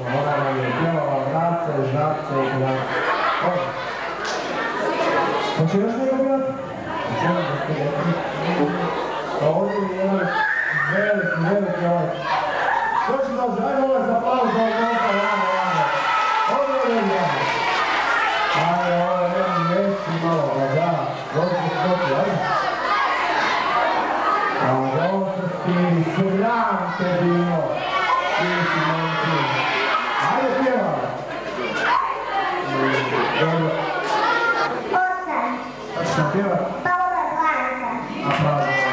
Ona nam je pjevala Vratce, Žabce i Vratce. Hoće još neko pjevati? Ovdje je jedan veliki ovaj. Doći dođe, ajmo vas aplauz za odnosa, vamo. Ovdje je jedan. Ajde, ovo je jedan mješći malo, da, dođe skoči, ajde. Ajde, ovo se stiri, sram te bilo. Stiri si momci. Ajde, pjevaj. Dobro. Hoćeš nam pjevat? Paola Blanca. A Paola.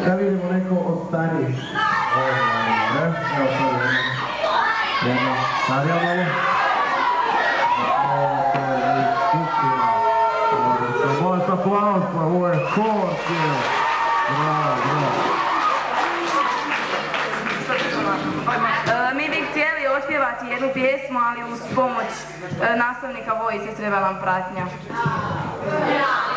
Da vidimo neko od starijih. Evo sad jedna starija malo. Molim sa aplauz, pa ovo je kort. Bravo, bravo. Mi bi htjeli otpjevati jednu pjesmu, ali uz pomoć nastavnika Vojice treba nam pratnja. Yeah.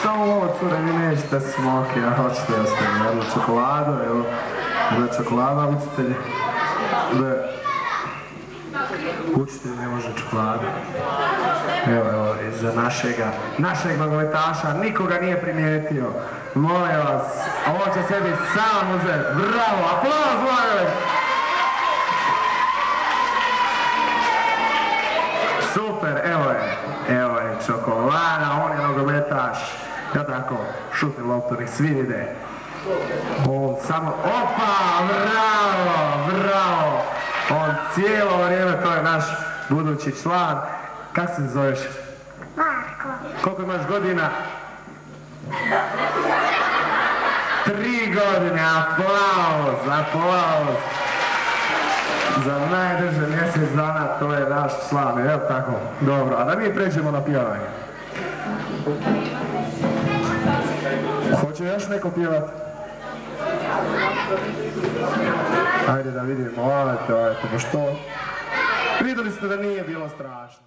Samo ovo cure, vi nećete smoki, a hoćete ostaviti jednu čokoladu, evo. Jedna čokolada, učitelji. Učitelj ne može čokoladu. Evo, iza našeg nogometaša, nikoga nije primijetio. Molim vas, ovo će sebi sam uzeti. Bravo, aplauz, molim! Super, evo je čokolada, on je nogometaš. Ja tako, šutni loptu, nek svi vide. On samo, opa, bravo! On cijelo vrijeme, to je naš budući član. Kako se zoveš? Marko. Koliko imaš godina? 3 godine, aplauz! Za najduže mjesec dana, to je naš član, evo tako, dobro. A da mi pređemo na pjevanje. Hoće još neko pjevati? Ajde da vidimo, ajte, pa što? Vidjeli ste da nije bilo strašno.